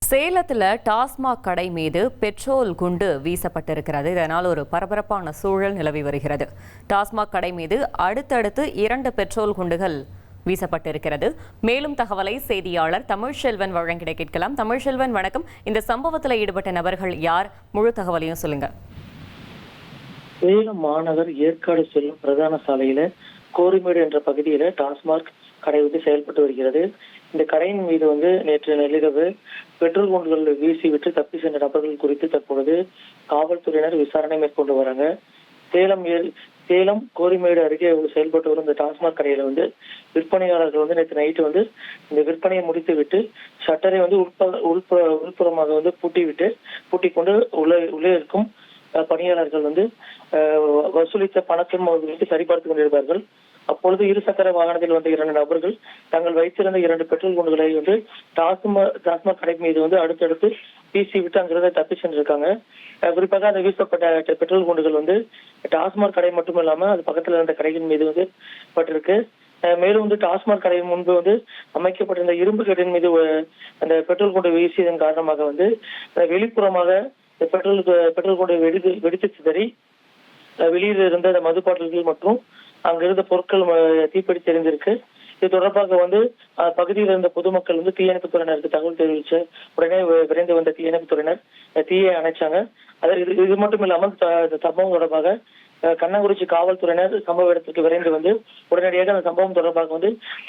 சேலத்தில் டாஸ்மாக் கடை மீது பெட்ரோல் குண்டு வீசப்பட்டிருக்கிறது. இதனால் ஒரு பரபரப்பான சூழல் நிலவி வருகிறது. டாஸ்மாக் கடை மீது அடுத்தடுத்து 2 பெட்ரோல் குண்டுகள் வீசப்பட்டிருக்கிறது. மேலும் தகவலை செய்தியாளர் தமிழ்செல்வன் வழங்கிட கேட்கலாம். தமிழ்செல்வன், வணக்கம். இந்த சம்பவத்தில் ஈடுபட்ட நபர்கள் யார்? முழு தகவலையும் சொல்லுங்க. சேலம் மாநகர் ஏற்காடு செல்லும் பிரதான சாலையில கோரிமேடு என்ற பகுதியில டாஸ்மாக் கடை செயல்பட்டு வருகிறது. இந்த கடையின் மீது நேற்று நள்ளிரவு பெட்ரோல் குண்டுகள் வீசிவிட்டு தப்பி சென்ற நபர்கள் குறித்து தற்பொழுது காவல்துறையினர் விசாரணை மேற்கொண்டு வராங்க. சேலம் கோரிமேடு அருகே செயல்பட்டு வரும் இந்த டாஸ்மாக் கடையில விற்பனையாளர்கள் நேற்று நைட்டு இந்த விற்பனையை முடித்து விட்டு ஷட்டரை உள்புறமாக பூட்டி கொண்டு உள்ளே இருக்கும் பணியாளர்கள் வசூலித்த பணத்தை சரிபார்த்துக் கொண்டிருந்தார்கள். அப்பொழுது இருசக்கர வாகனத்தில் வந்த 2 நபர்கள் தாங்கள் வைத்திருந்த 2 பெட்ரோல் குண்டுகளை டாஸ்மாக் கடை மீது அடுத்தடுத்து வீசி விட்டு அங்கிருந்து தப்பி சென்றிருக்காங்க. குறிப்பாக அந்த வீசப்பட்ட பெட்ரோல் குண்டுகள் டாஸ்மாக் கடை மட்டும் இல்லாம அது பக்கத்துல இருந்த கடையின் மீது பட்டிருக்கு. மேலும் டாஸ்மாக் கடையின் முன்பு அமைக்கப்பட்டிருந்த இரும்பு கேட்டின் மீது அந்த பெட்ரோல் குண்டு வீசியதன் காரணமாக வெளிப்புறமாக பெட்ரோல் குண்டு வெடித்து சிதறி வெளியில் இருந்த அந்த மது பாட்டில்கள் மற்றும் அங்கிருந்த பொருட்கள் தீப்பிடித்து எரிந்திருக்கு. இது தொடர்பாக பகுதியில் இருந்த பொதுமக்கள் தீயணைப்பு துறையினருக்கு தகவல் தெரிவிச்ச உடனே விரைந்து வந்த தீயணைப்பு துறையினர் தீயை அணைச்சாங்க. இது மட்டும் இல்லாமல் சம்பவம் தொடர்பாக கண்ணங்குறிச்சி காவல்துறையினர் சம்பவ இடத்துக்கு விரைந்து உடனடியாக அந்த சம்பவம் தொடர்பாக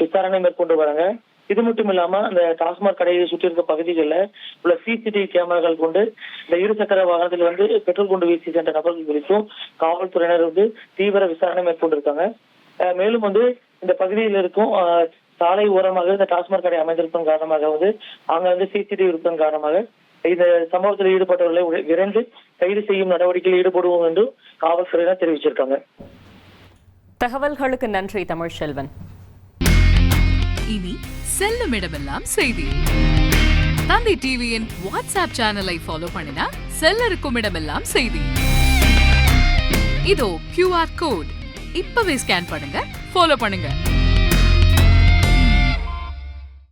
விசாரணை மேற்கொண்டு வராங்க. இது மட்டும் இல்லாம அந்த டாஸ்மாக் கடையை சுற்றி இருக்க பகுதிகளில் உள்ள CCTV கேமராக்கள் கொண்டு இந்த இருசக்கர வாகனத்தில் பெட்ரோல் குண்டு வீசி சென்ற நபர்கள் குறித்தும் காவல்துறையினர் தீவிர விசாரணை மேற்கொண்டிருக்காங்க. மேலும் இந்த பகுதியில் இருக்கும் சாலை ஓரமாக இந்த டாஸ்மாக் கடை அமைந்திருப்பதன் காரணமாக அங்க CCTV இருப்பதன் காரணமாக இந்த சம்பவத்தில் ஈடுபட்டவர்களை விரைந்து கைது செய்யும் நடவடிக்கையில் ஈடுபடுவோம் என்று காவல்துறையினர் தெரிவிச்சிருக்காங்க. தகவல்களுக்கு நன்றி தமிழ்செல்வன். இனி செல்லும் இடமெல்லாம் செய்தி. தந்தி டிவியின் வாட்ஸ்அப் சேனலை ஃபாலோ பண்ணினா செல்ல இருக்கும் இடமெல்லாம் செய்தி. இதோ QR கோட் இப்பவே ஸ்கேன் பண்ணுங்க, ஃபாலோ பண்ணுங்க.